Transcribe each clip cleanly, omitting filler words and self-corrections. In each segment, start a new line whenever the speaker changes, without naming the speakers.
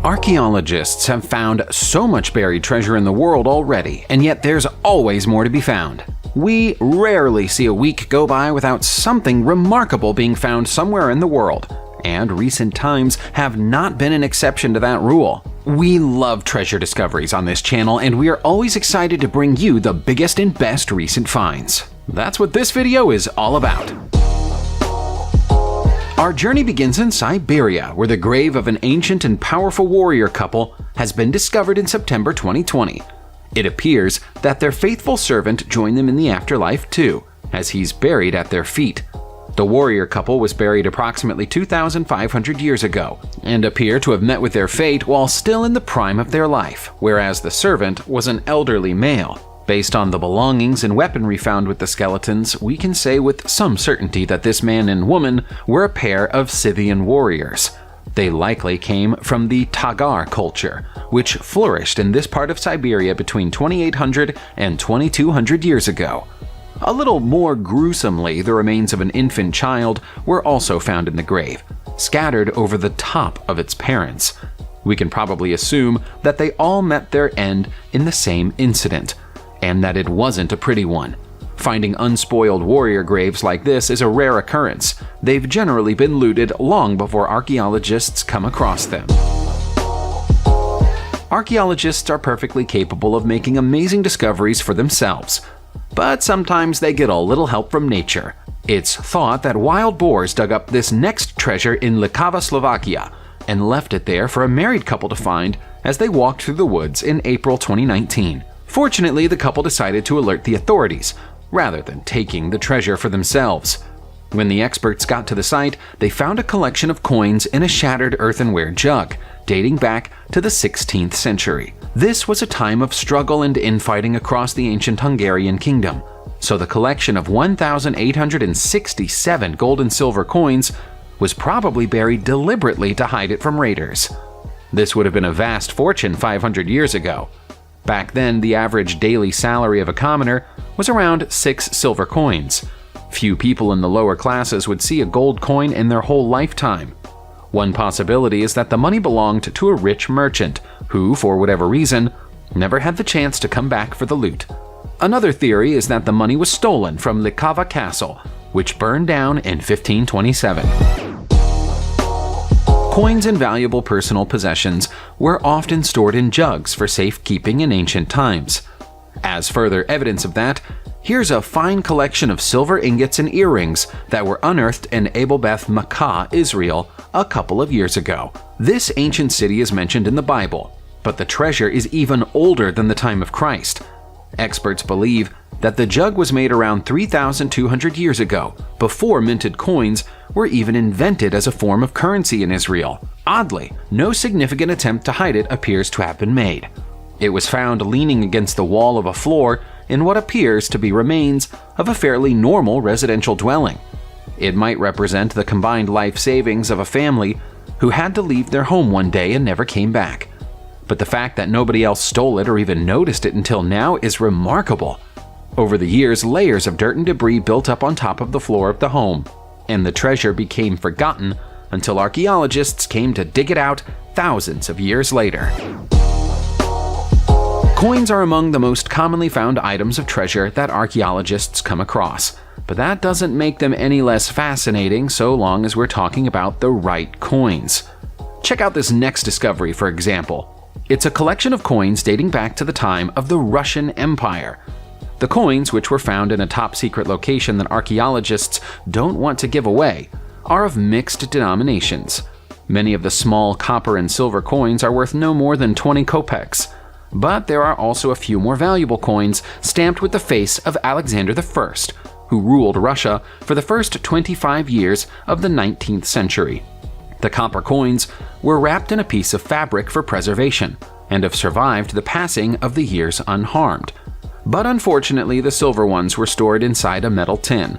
Archaeologists have found so much buried treasure in the world already, and yet there's always more to be found. We rarely see a week go by without something remarkable being found somewhere in the world, and recent times have not been an exception to that rule. We love treasure discoveries on this channel, and we are always excited to bring you the biggest and best recent finds. That's what this video is all about. Our journey begins in Siberia, where the grave of an ancient and powerful warrior couple has been discovered in September 2020. It appears that their faithful servant joined them in the afterlife too, as he's buried at their feet. The warrior couple was buried approximately 2,500 years ago, and appear to have met with their fate while still in the prime of their life, whereas the servant was an elderly male. Based on the belongings and weaponry found with the skeletons, we can say with some certainty that this man and woman were a pair of Scythian warriors. They likely came from the Tagar culture, which flourished in this part of Siberia between 2,800 and 2,200 years ago. A little more gruesomely, the remains of an infant child were also found in the grave, scattered over the top of its parents. We can probably assume that they all met their end in the same incident, and that it wasn't a pretty one. Finding unspoiled warrior graves like this is a rare occurrence. They've generally been looted long before archaeologists come across them. Archaeologists are perfectly capable of making amazing discoveries for themselves, but sometimes they get a little help from nature. It's thought that wild boars dug up this next treasure in Likava, Slovakia, and left it there for a married couple to find as they walked through the woods in April 2019. Fortunately, the couple decided to alert the authorities, rather than taking the treasure for themselves. When the experts got to the site, they found a collection of coins in a shattered earthenware jug, dating back to the 16th century. This was a time of struggle and infighting across the ancient Hungarian kingdom, so the collection of 1,867 gold and silver coins was probably buried deliberately to hide it from raiders. This would have been a vast fortune 500 years ago. Back then, the average daily salary of a commoner was around 6 silver coins. Few people in the lower classes would see a gold coin in their whole lifetime. One possibility is that the money belonged to a rich merchant who, for whatever reason, never had the chance to come back for the loot. Another theory is that the money was stolen from Likava Castle, which burned down in 1527. Coins and valuable personal possessions were often stored in jugs for safekeeping in ancient times. As further evidence of that, here's a fine collection of silver ingots and earrings that were unearthed in Abel Beth Makkah, Israel, a couple of years ago. This ancient city is mentioned in the Bible, but the treasure is even older than the time of Christ. Experts believe that the jug was made around 3,200 years ago, before minted coins were even invented as a form of currency in Israel. Oddly, no significant attempt to hide it appears to have been made. It was found leaning against the wall of a floor in what appears to be remains of a fairly normal residential dwelling. It might represent the combined life savings of a family who had to leave their home one day and never came back. But the fact that nobody else stole it or even noticed it until now is remarkable. Over the years, layers of dirt and debris built up on top of the floor of the home, and the treasure became forgotten until archaeologists came to dig it out thousands of years later. Coins are among the most commonly found items of treasure that archaeologists come across, but that doesn't make them any less fascinating so long as we're talking about the right coins. Check out this next discovery, for example. It's a collection of coins dating back to the time of the Russian Empire. The coins, which were found in a top-secret location that archaeologists don't want to give away, are of mixed denominations. Many of the small copper and silver coins are worth no more than 20 kopecks. But there are also a few more valuable coins stamped with the face of Alexander I, who ruled Russia for the first 25 years of the 19th century. The copper coins were wrapped in a piece of fabric for preservation, and have survived the passing of the years unharmed. But unfortunately, the silver ones were stored inside a metal tin.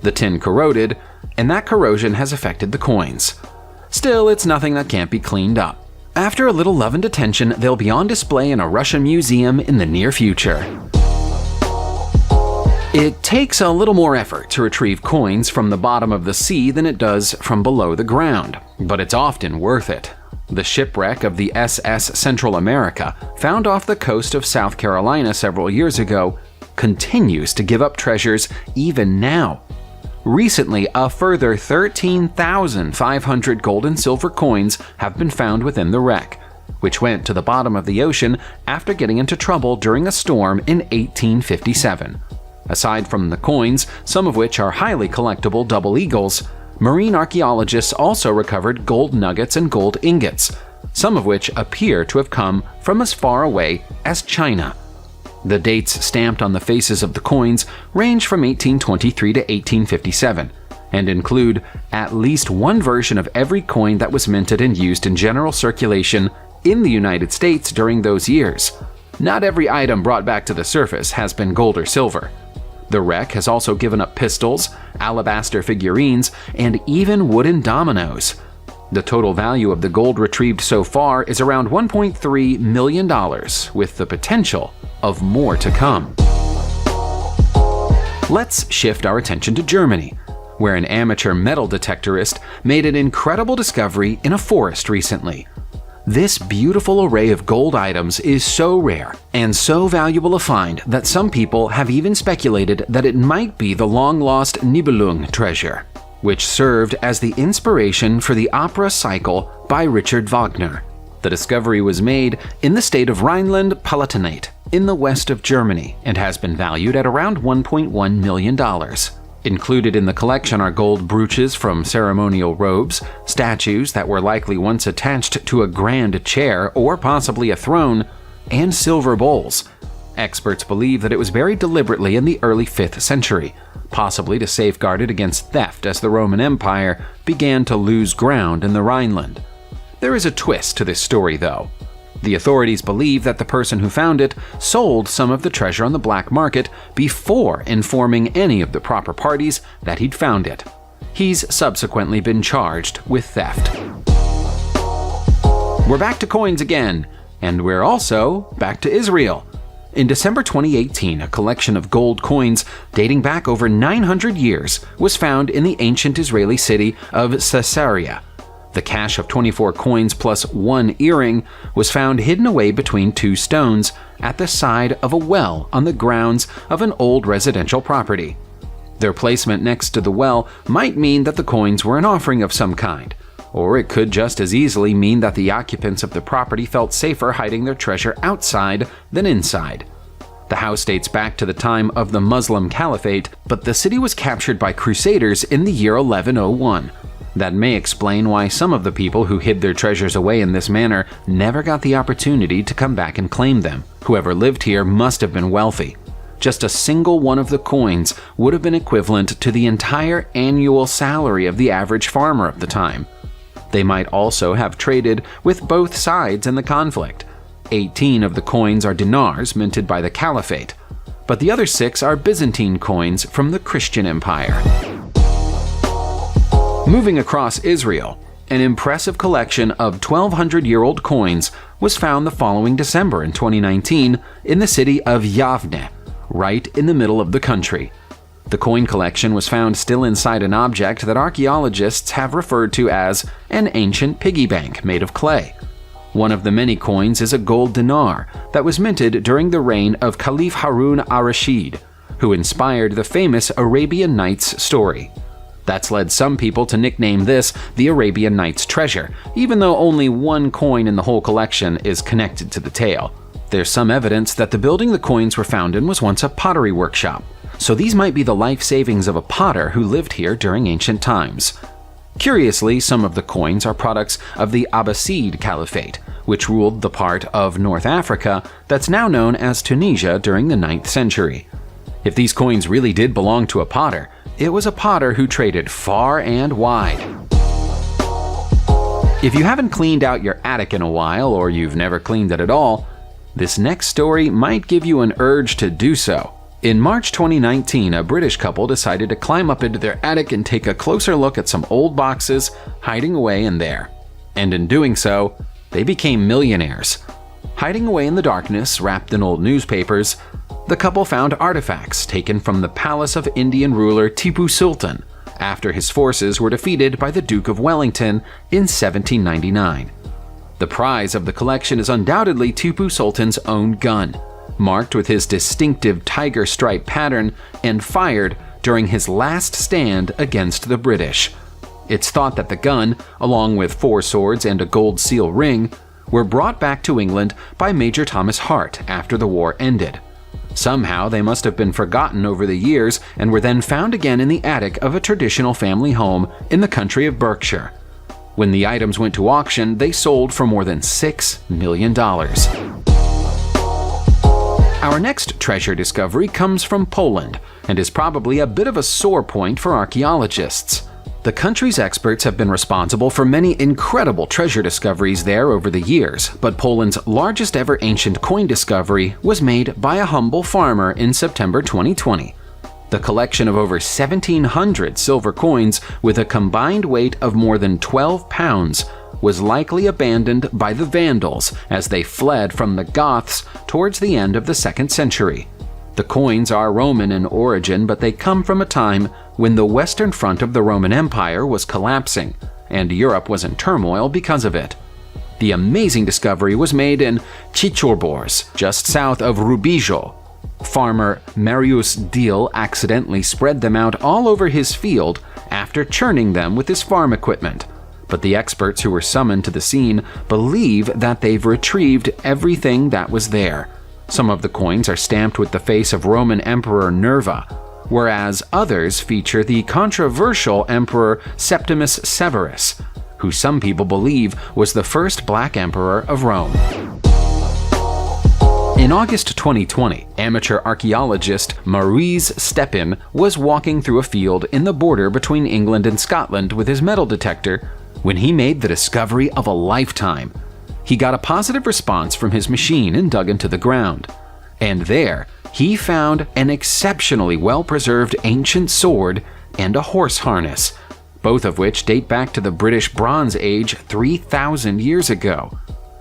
The tin corroded, and that corrosion has affected the coins. Still, it's nothing that can't be cleaned up. After a little love and attention, they'll be on display in a Russian museum in the near future. It takes a little more effort to retrieve coins from the bottom of the sea than it does from below the ground, but it's often worth it. The shipwreck of the SS Central America, found off the coast of South Carolina several years ago, continues to give up treasures even now. Recently, a further 13,500 gold and silver coins have been found within the wreck, which went to the bottom of the ocean after getting into trouble during a storm in 1857. Aside from the coins, some of which are highly collectible double eagles, marine archaeologists also recovered gold nuggets and gold ingots, some of which appear to have come from as far away as China. The dates stamped on the faces of the coins range from 1823 to 1857 and include at least one version of every coin that was minted and used in general circulation in the United States during those years. Not every item brought back to the surface has been gold or silver. The wreck has also given up pistols, alabaster figurines, and even wooden dominoes. The total value of the gold retrieved so far is around $1.3 million, with the potential of more to come. Let's shift our attention to Germany, where an amateur metal detectorist made an incredible discovery in a forest recently. This beautiful array of gold items is so rare and so valuable a find that some people have even speculated that it might be the long-lost Nibelung treasure, which served as the inspiration for the opera Cycle by Richard Wagner. The discovery was made in the state of Rhineland-Palatinate in the west of Germany and has been valued at around $1.1 million. Included in the collection are gold brooches from ceremonial robes, statues that were likely once attached to a grand chair or possibly a throne, and silver bowls. Experts believe that it was buried deliberately in the early 5th century, possibly to safeguard it against theft as the Roman Empire began to lose ground in the Rhineland. There is a twist to this story, though. The authorities believe that the person who found it sold some of the treasure on the black market before informing any of the proper parties that he'd found it. He's subsequently been charged with theft. We're back to coins again, and we're also back to Israel. In December 2018, a collection of gold coins dating back over 900 years was found in the ancient Israeli city of Caesarea. The cache of 24 coins plus one earring was found hidden away between two stones at the side of a well on the grounds of an old residential property. Their placement next to the well might mean that the coins were an offering of some kind, or it could just as easily mean that the occupants of the property felt safer hiding their treasure outside than inside. The house dates back to the time of the Muslim Caliphate, but the city was captured by Crusaders in the year 1101. That may explain why some of the people who hid their treasures away in this manner never got the opportunity to come back and claim them. Whoever lived here must have been wealthy. Just a single one of the coins would have been equivalent to the entire annual salary of the average farmer of the time. They might also have traded with both sides in the conflict. 18 of the coins are dinars minted by the Caliphate, but the other 6 are Byzantine coins from the Christian Empire. Moving across Israel, an impressive collection of 1,200-year-old coins was found the following December in 2019 in the city of Yavne, right in the middle of the country. The coin collection was found still inside an object that archaeologists have referred to as an ancient piggy bank made of clay. One of the many coins is a gold dinar that was minted during the reign of Caliph Harun al-Rashid, who inspired the famous Arabian Nights story. That's led some people to nickname this the Arabian Nights treasure, even though only one coin in the whole collection is connected to the tale. There's some evidence that the building the coins were found in was once a pottery workshop, so these might be the life savings of a potter who lived here during ancient times. Curiously, some of the coins are products of the Abbasid Caliphate, which ruled the part of North Africa that's now known as Tunisia during the 9th century. If these coins really did belong to a potter, it was a potter who traded far and wide. If you haven't cleaned out your attic in a while, or you've never cleaned it at all, this next story might give you an urge to do so. In March 2019, a British couple decided to climb up into their attic and take a closer look at some old boxes hiding away in there. And in doing so, they became millionaires. Hiding away in the darkness, wrapped in old newspapers, the couple found artifacts taken from the palace of Indian ruler Tipu Sultan after his forces were defeated by the Duke of Wellington in 1799. The prize of the collection is undoubtedly Tipu Sultan's own gun, marked with his distinctive tiger stripe pattern and fired during his last stand against the British. It's thought that the gun, along with 4 swords and a gold seal ring, were brought back to England by Major Thomas Hart after the war ended. Somehow they must have been forgotten over the years and were then found again in the attic of a traditional family home in the country of Berkshire. When the items went to auction, they sold for more than $6 million. Our next treasure discovery comes from Poland and is probably a bit of a sore point for archaeologists. The country's experts have been responsible for many incredible treasure discoveries there over the years, but Poland's largest ever ancient coin discovery was made by a humble farmer in September 2020. The collection of over 1,700 silver coins with a combined weight of more than 12 pounds was likely abandoned by the Vandals as they fled from the Goths towards the end of the 2nd century. The coins are Roman in origin, but they come from a time when the western front of the Roman Empire was collapsing, and Europe was in turmoil because of it. The amazing discovery was made in Chichorborz, just south of Rubijo. Farmer Marius Deal accidentally spread them out all over his field after churning them with his farm equipment. But the experts who were summoned to the scene believe that they've retrieved everything that was there. Some of the coins are stamped with the face of Roman Emperor Nerva, whereas others feature the controversial Emperor Septimus Severus, who some people believe was the first black emperor of Rome. In August 2020, amateur archaeologist Maurice Stepin was walking through a field in the border between England and Scotland with his metal detector when he made the discovery of a lifetime. He got a positive response from his machine and dug into the ground. And there, he found an exceptionally well-preserved ancient sword and a horse harness, both of which date back to the British Bronze Age 3,000 years ago.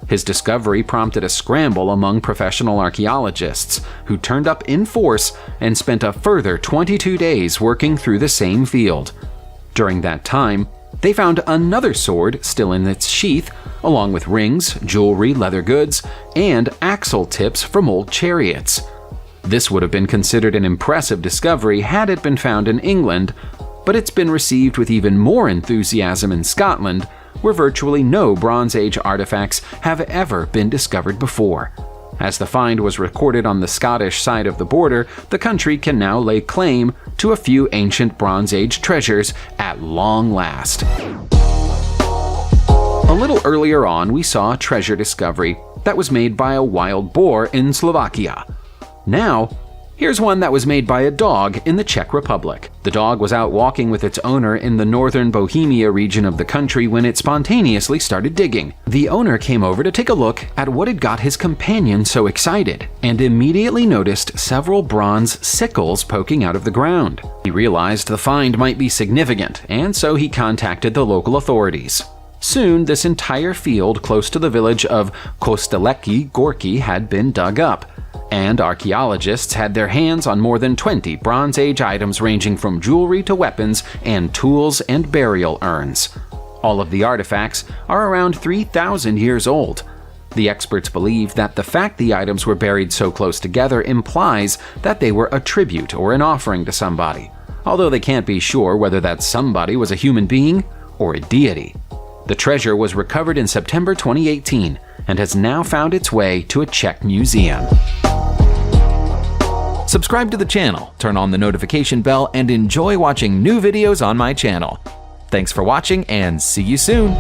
His discovery prompted a scramble among professional archaeologists, who turned up in force and spent a further 22 days working through the same field. During that time, they found another sword still in its sheath, along with rings, jewelry, leather goods, and axle tips from old chariots. This would have been considered an impressive discovery had it been found in England, but it's been received with even more enthusiasm in Scotland, where virtually no Bronze Age artifacts have ever been discovered before. As the find was recorded on the Scottish side of the border, the country can now lay claim to a few ancient Bronze Age treasures at long last. A little earlier on, we saw a treasure discovery that was made by a wild boar in Slovakia. Now, here's one that was made by a dog in the Czech Republic. The dog was out walking with its owner in the northern Bohemia region of the country when it spontaneously started digging. The owner came over to take a look at what had got his companion so excited, and immediately noticed several bronze sickles poking out of the ground. He realized the find might be significant, and so he contacted the local authorities. Soon, this entire field close to the village of Kosteleki Gorki had been dug up, and archaeologists had their hands on more than 20 Bronze Age items ranging from jewelry to weapons and tools and burial urns. All of the artifacts are around 3,000 years old. The experts believe that the fact the items were buried so close together implies that they were a tribute or an offering to somebody, although they can't be sure whether that somebody was a human being or a deity. The treasure was recovered in September 2018 and has now found its way to a Czech museum. Subscribe to the channel, turn on the notification bell, and enjoy watching new videos on my channel. Thanks for watching, and see you soon!